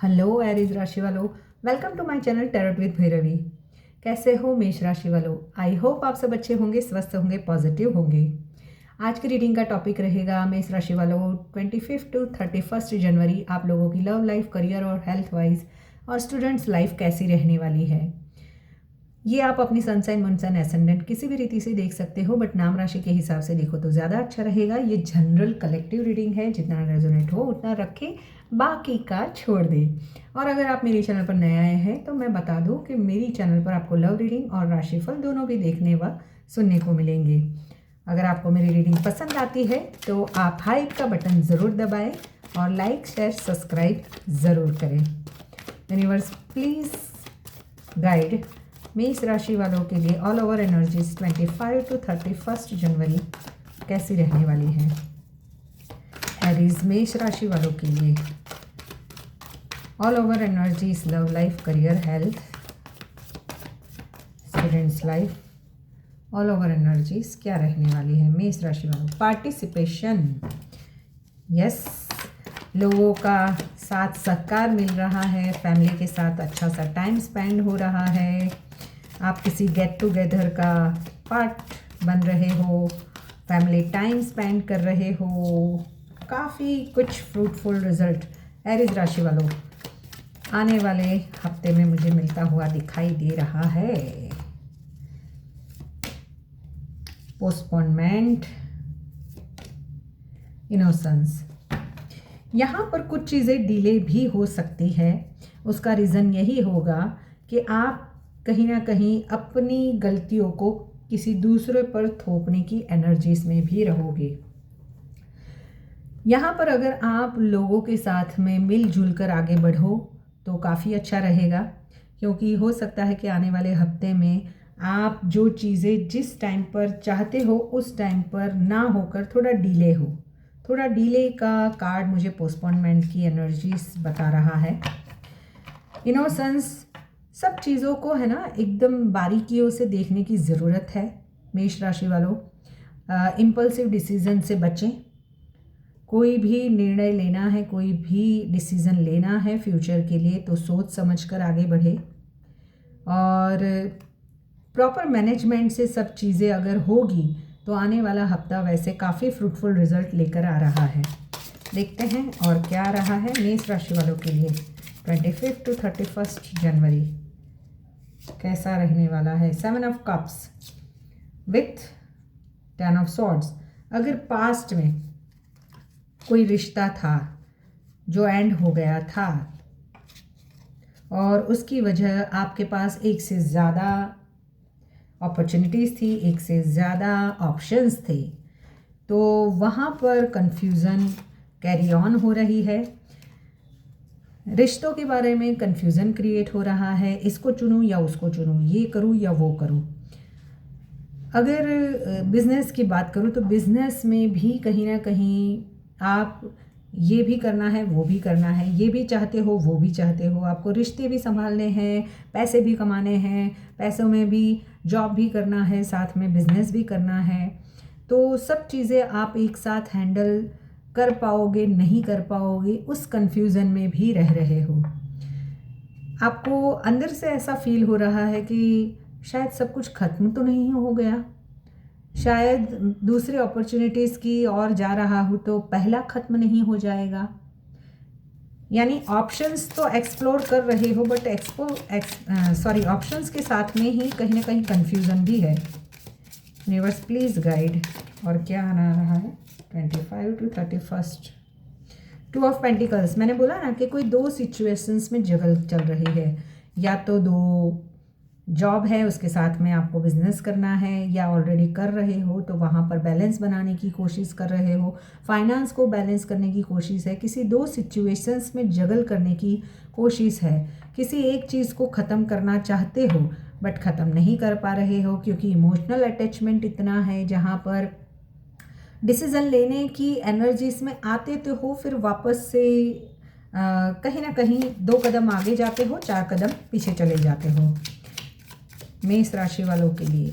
Hello Aries राशि वालों, welcome to my channel tarot with Bhairavi. कैसे हो मेष राशि वालों? आई होप आप सब अच्छे होंगे, स्वस्थ होंगे, पॉजिटिव होंगे। आज की रीडिंग का टॉपिक रहेगा मेष राशि वालों 25 टू 31 जनवरी आप लोगों की लव लाइफ, करियर और हेल्थ वाइज और स्टूडेंट्स लाइफ कैसी रहने वाली है। ये आप अपनी सनसाइन, मूनसाइन, एसेंडेंट किसी भी रीति से देख सकते हो, बट नाम राशि के हिसाब से देखो तो ज़्यादा अच्छा रहेगा। ये जनरल कलेक्टिव रीडिंग है, जितना रेजोनेट हो उतना रखें, बाकी का छोड़ दें। और अगर आप मेरे चैनल पर नए आए हैं तो मैं बता दूं कि मेरी चैनल पर आपको लव रीडिंग और राशिफल दोनों भी देखने व सुनने को मिलेंगे। अगर आपको मेरी रीडिंग पसंद आती है तो आप हाइप का बटन ज़रूर दबाएं और लाइक, शेयर, सब्सक्राइब ज़रूर करें। यूनिवर्स प्लीज़ गाइड मेष राशि वालों के लिए ऑल ओवर एनर्जीज 25 टू 31 जनवरी कैसी रहने वाली है। एरीज मेष राशि वालों के लिए all over energies, love life, career, health, students life, all over energies क्या रहने वाली है मेष राशि वालों। पार्टिसिपेशन, यस, लोगों का साथ सहकार मिल रहा है, फैमिली के साथ अच्छा सा टाइम स्पेंड हो रहा है, आप किसी गेट टुगेदर का पार्ट बन रहे हो, फैमिली टाइम स्पेंड कर रहे हो, काफ़ी कुछ फ्रूटफुल रिजल्ट एरीज राशि वालों आने वाले हफ्ते में मुझे मिलता हुआ दिखाई दे रहा है। पोस्टपोनमेंट, इनोसेंस, यहाँ पर कुछ चीज़ें डिले भी हो सकती है। उसका रीज़न यही होगा कि आप कहीं ना कहीं अपनी गलतियों को किसी दूसरे पर थोपने की एनर्जीज में भी रहोगे। यहाँ पर अगर आप लोगों के साथ में मिलजुल कर आगे बढ़ो तो काफ़ी अच्छा रहेगा, क्योंकि हो सकता है कि आने वाले हफ्ते में आप जो चीज़ें जिस टाइम पर चाहते हो उस टाइम पर ना होकर थोड़ा डिले हो। थोड़ा डिले का कार्ड मुझे पोस्टपोनमेंट की एनर्जीज बता रहा है। इनोसेंस, सब चीज़ों को है ना एकदम बारीकियों से देखने की ज़रूरत है मेष राशि वालों। इम्पल्सिव डिसीज़न से बचें। कोई भी निर्णय लेना है, कोई भी डिसीज़न लेना है फ्यूचर के लिए तो सोच समझ कर आगे बढ़े, और प्रॉपर मैनेजमेंट से सब चीज़ें अगर होगी तो आने वाला हफ्ता वैसे काफ़ी फ्रूटफुल रिजल्ट लेकर आ रहा है। देखते हैं और क्या आ रहा है मेष राशि वालों के लिए 25 टू 31 जनवरी कैसा रहने वाला है। 7 of cups with 10 of swords. अगर पास्ट में कोई रिश्ता था जो एंड हो गया था और उसकी वजह आपके पास एक से ज़्यादा अपॉर्चुनिटीज़ थी, एक से ज़्यादा ऑप्शंस थे, तो वहाँ पर कंफ्यूज़न कैरी ऑन हो रही है। रिश्तों के बारे में कंफ्यूज़न क्रिएट हो रहा है, इसको चुनूँ या उसको चुनूँ, ये करूँ या वो करूँ। अगर बिज़नेस की बात करूँ तो बिज़नेस में भी कहीं ना कहीं आप ये भी करना है, वो भी करना है, ये भी चाहते हो, वो भी चाहते हो, आपको रिश्ते भी संभालने हैं, पैसे भी कमाने हैं, पैसों में भी जॉब भी करना है, साथ में बिज़नेस भी करना है, तो सब चीज़ें आप एक साथ हैंडल कर पाओगे नहीं कर पाओगे, उस कंफ्यूजन में भी रह रहे हो। आपको अंदर से ऐसा फील हो रहा है कि शायद सब कुछ खत्म तो नहीं हो गया, शायद दूसरी अपॉर्चुनिटीज़ की और जा रहा हूँ तो पहला ख़त्म नहीं हो जाएगा। यानी ऑप्शंस तो एक्सप्लोर कर रहे हो, बट ऑप्शंस के साथ में ही कहीं ना कहीं कंफ्यूजन भी है। यूनिवर्स प्लीज़ गाइड और क्या आना रहा है 25 टू 31। 2 ऑफ पेंटिकल्स, मैंने बोला ना कि कोई दो सिचुएशंस में जगल चल रही है, या तो दो जॉब है उसके साथ में आपको बिजनेस करना है, या ऑलरेडी कर रहे हो तो वहाँ पर बैलेंस बनाने की कोशिश कर रहे हो, फाइनेंस को बैलेंस करने की कोशिश है, किसी दो सिचुएशंस में जगल करने की कोशिश है, किसी एक चीज़ को ख़त्म करना चाहते हो बट ख़त्म नहीं कर पा रहे हो, क्योंकि इमोशनल अटैचमेंट इतना है जहाँ पर डिसीज़न लेने की एनर्जीज में आते तो हो, फिर वापस से कहीं ना कहीं 2 कदम आगे जाते हो, 4 कदम पीछे चले जाते हो। मेष राशि वालों के लिए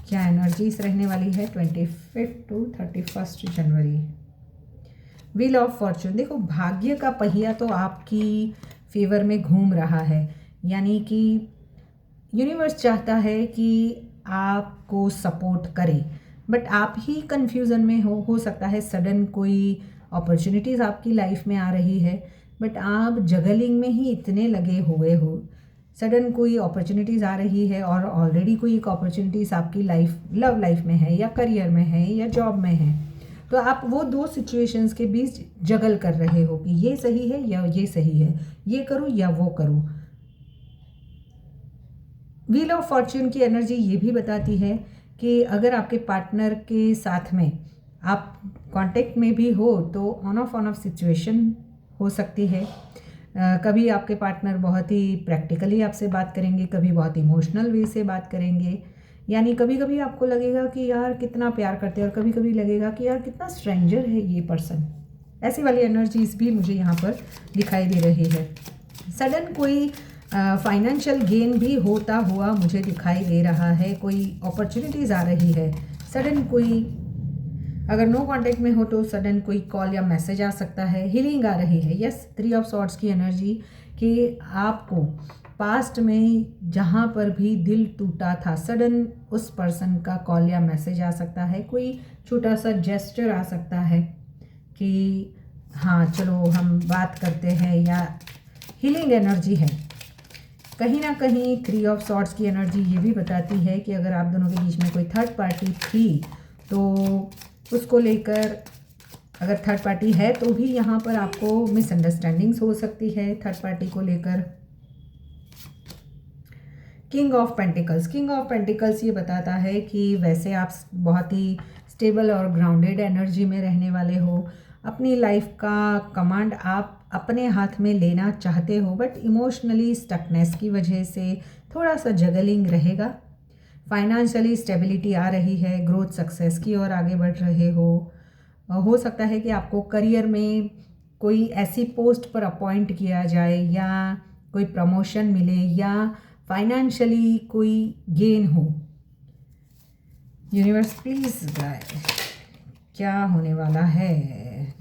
क्या एनर्जीज रहने वाली है 25 टू 31 जनवरी। व्हील ऑफ फॉर्चून, देखो भाग्य का पहिया तो आपकी फेवर में घूम रहा है, यानी कि यूनिवर्स चाहता है कि आपको सपोर्ट करे, बट आप ही कंफ्यूजन में हो सकता है सडन कोई अपॉर्चुनिटीज़ आपकी लाइफ में आ रही है, बट आप जगलिंग में ही इतने लगे हुए हो। सडन कोई अपॉर्चुनिटीज़ आ रही है और ऑलरेडी कोई एक अपॉर्चुनिटीज़ आपकी लव लाइफ में है या करियर में है या जॉब में है, तो आप वो दो सिचुएशंस के बीच जगल कर रहे हो कि ये सही है या ये सही है, ये करूँ या वो करूँ। व्हील ऑफ फॉर्च्यून की एनर्जी ये भी बताती है कि अगर आपके पार्टनर के साथ में आप कांटेक्ट में भी हो तो ऑन ऑफ सिचुएशन हो सकती है। कभी आपके पार्टनर बहुत ही प्रैक्टिकली आपसे बात करेंगे, कभी बहुत इमोशनल वे से बात करेंगे, यानी कभी कभी आपको लगेगा कि यार कितना प्यार करते हैं और कभी कभी लगेगा कि यार कितना स्ट्रेंजर है ये पर्सन। ऐसी वाली एनर्जीज भी मुझे यहाँ पर दिखाई दे रही है। सडन कोई फाइनेंशियल गेन भी होता हुआ मुझे दिखाई दे रहा है, कोई अपॉर्चुनिटीज़ आ रही है। सडन कोई, अगर नो कांटेक्ट में हो तो सडन कोई कॉल या मैसेज आ सकता है, हीलिंग आ रही है। यस, 3 ऑफ सॉर्ड्स की एनर्जी कि आपको पास्ट में जहाँ पर भी दिल टूटा था, सडन उस पर्सन का कॉल या मैसेज आ सकता है, कोई छोटा सा जेस्चर आ सकता है कि हाँ चलो हम बात करते हैं, या हीलिंग एनर्जी है। कहीं ना कहीं 3 ऑफ सॉर्ड्स की एनर्जी ये भी बताती है कि अगर आप दोनों के बीच में कोई थर्ड पार्टी थी तो उसको लेकर, अगर थर्ड पार्टी है तो भी यहाँ पर आपको मिसअंडरस्टैंडिंग्स हो सकती है थर्ड पार्टी को लेकर। किंग ऑफ पेंटिकल्स ये बताता है कि वैसे आप बहुत ही स्टेबल और ग्राउंडेड एनर्जी में रहने वाले हो। अपनी लाइफ का कमांड आप अपने हाथ में लेना चाहते हो, बट इमोशनली स्टकनेस की वजह से थोड़ा सा जगलिंग रहेगा। फाइनेंशियली स्टेबिलिटी आ रही है, ग्रोथ सक्सेस की ओर आगे बढ़ रहे हो सकता है कि आपको करियर में कोई ऐसी पोस्ट पर अपॉइंट किया जाए या कोई प्रमोशन मिले या फाइनेंशियली कोई गेन हो। यूनिवर्स प्लीज गाइड, क्या होने वाला है।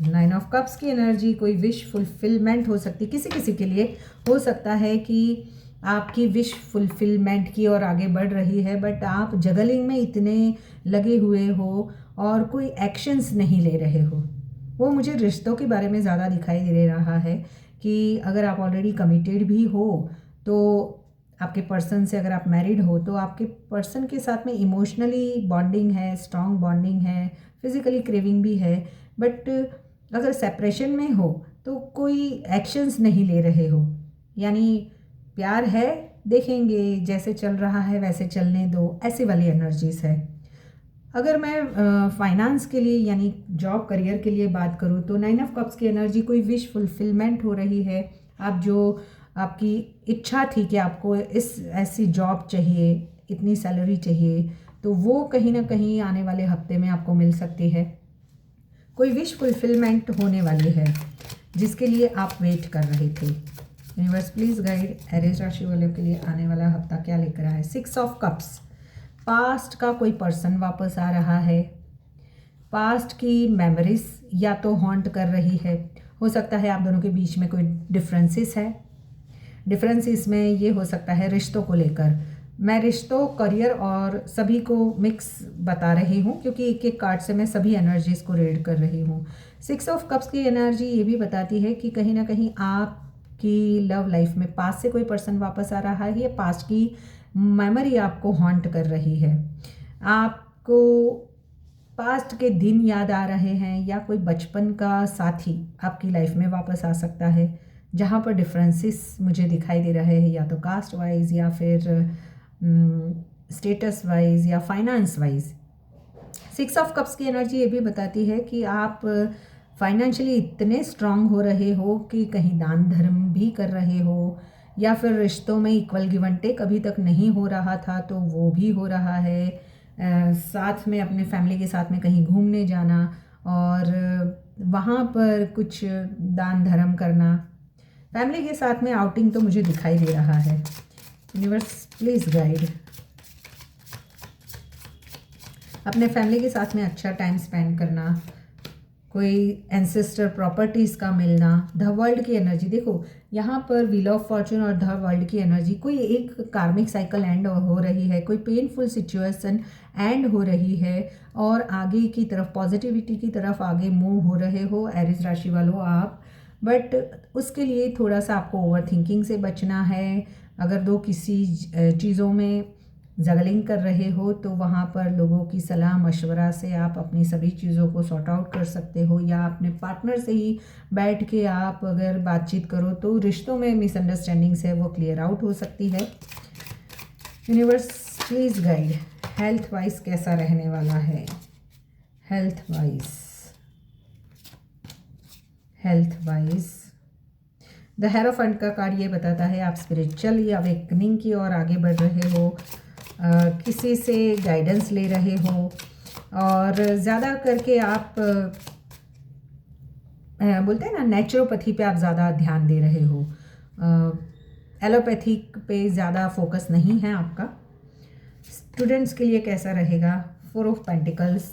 9 ऑफ कप्स की एनर्जी, कोई विश फुलफिलमेंट हो सकती, किसी के लिए हो सकता है कि आपकी विश फुलफिलमेंट की ओर आगे बढ़ रही है, बट आप जगलिंग में इतने लगे हुए हो और कोई एक्शंस नहीं ले रहे हो। वो मुझे रिश्तों के बारे में ज़्यादा दिखाई दे रहा है कि अगर आप ऑलरेडी कमिटेड भी हो तो आपके पर्सन से, अगर आप मैरिड हो तो आपके पर्सन के साथ में इमोशनली बॉन्डिंग है, स्ट्रॉन्ग बॉन्डिंग है, फिजिकली क्रेविंग भी है, बट अगर सेपरेशन में हो तो कोई एक्शंस नहीं ले रहे हो, यानी प्यार है, देखेंगे जैसे चल रहा है वैसे चलने दो, ऐसी वाली एनर्जीज है। अगर मैं फाइनेंस के लिए यानी जॉब करियर के लिए बात करूँ तो 9 ऑफ कप्स की एनर्जी, कोई विश फुलफिलमेंट हो रही है। आप जो आपकी इच्छा थी कि आपको ऐसी जॉब चाहिए, इतनी सैलरी चाहिए, तो वो कहीं ना कहीं आने वाले हफ्ते में आपको मिल सकती है। कोई विश फुलफिलमेंट होने वाली है जिसके लिए आप वेट कर रहे थे। यूनिवर्स प्लीज गाइड, एरीज राशि वालों के लिए आने वाला हफ्ता क्या लेकर आया है। 6 ऑफ कप्स, पास्ट का कोई पर्सन वापस आ रहा है। पास्ट की मेमोरीज या तो हॉन्ट कर रही है, हो सकता है आप दोनों के बीच में कोई डिफरेंसेस है। डिफरेंसेस में ये हो सकता है रिश्तों को लेकर। मैं रिश्तों, करियर और सभी को मिक्स बता रही हूँ क्योंकि एक एक कार्ड से मैं सभी एनर्जीज को रीड कर रही हूँ। 6 ऑफ कप्स की एनर्जी ये भी बताती है कि कहीं ना कहीं आपकी लव लाइफ में पास्ट से कोई पर्सन वापस आ रहा है, या पास्ट की मेमोरी आपको हॉन्ट कर रही है। आपको पास्ट के दिन याद आ रहे हैं, या कोई बचपन का साथी आपकी लाइफ में वापस आ सकता है, जहाँ पर डिफरेंसेस मुझे दिखाई दे रहे हैं, या तो कास्ट वाइज या फिर स्टेटस वाइज या फाइनेंस वाइज। 6 ऑफ कप्स की एनर्जी ये भी बताती है कि आप फाइनेंशियली इतने स्ट्रांग हो रहे हो कि कहीं दान धर्म भी कर रहे हो, या फिर रिश्तों में इक्वल गिव एंड टेक अभी तक नहीं हो रहा था तो वो भी हो रहा है। साथ में अपने फैमिली के साथ में कहीं घूमने जाना और वहाँ पर कुछ दान धर्म करना, फैमिली के साथ में आउटिंग तो मुझे दिखाई दे रहा है। यूनिवर्स प्लीज गाइड, अपने फैमिली के साथ में अच्छा टाइम स्पेंड करना, कोई एंसेस्टर प्रॉपर्टीज़ का मिलना, द वर्ल्ड की एनर्जी। देखो यहाँ पर व्हील ऑफ फॉर्चून और द वर्ल्ड की एनर्जी, कोई एक कार्मिक साइकिल एंड हो रही है, कोई पेनफुल सिचुएशन एंड हो रही है और आगे की तरफ पॉजिटिविटी की तरफ आगे मूव हो रहे हो एरिस राशि वालों आप। बट उसके लिए थोड़ा सा आपको ओवर थिंकिंग से बचना है। अगर दो किसी चीज़ों में जगलिंग कर रहे हो तो वहाँ पर लोगों की सलाह मशवरा से आप अपनी सभी चीज़ों को सॉर्ट आउट कर सकते हो, या अपने पार्टनर से ही बैठ के आप अगर बातचीत करो तो रिश्तों में मिसअंडरस्टैंडिंग्स है वो क्लियर आउट हो सकती है। Universe please guide, health wise कैसा रहने वाला है? हेल्थ वाइज द हेरोफेंट का कार्ड ये बताता है आप स्पिरिचुअल या अवेकनिंग की ओर आगे बढ़ रहे हो, किसी से गाइडेंस ले रहे हो और ज़्यादा करके आप बोलते हैं ना नेचुरोपैथी पे आप ज़्यादा ध्यान दे रहे हो, एलोपैथिक पे ज़्यादा फोकस नहीं है आपका। स्टूडेंट्स के लिए कैसा रहेगा? 4 ऑफ पेंटिकल्स,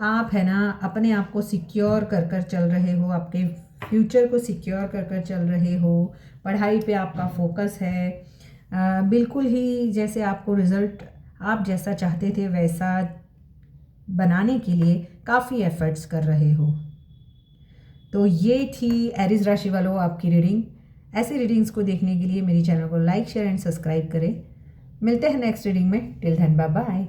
आप है ना अपने आप को सिक्योर कर कर चल रहे हो, आपके फ्यूचर को सिक्योर कर कर चल रहे हो, पढ़ाई पे आपका फोकस है, बिल्कुल ही जैसे आपको रिज़ल्ट आप जैसा चाहते थे वैसा बनाने के लिए काफ़ी एफर्ट्स कर रहे हो। तो ये थी एरीज राशि वालों आपकी रीडिंग। ऐसे रीडिंग्स को देखने के लिए मेरी चैनल को लाइक शेयर एंड सब्सक्राइब करें। मिलते हैं नेक्स्ट रीडिंग में। Till then bye bye.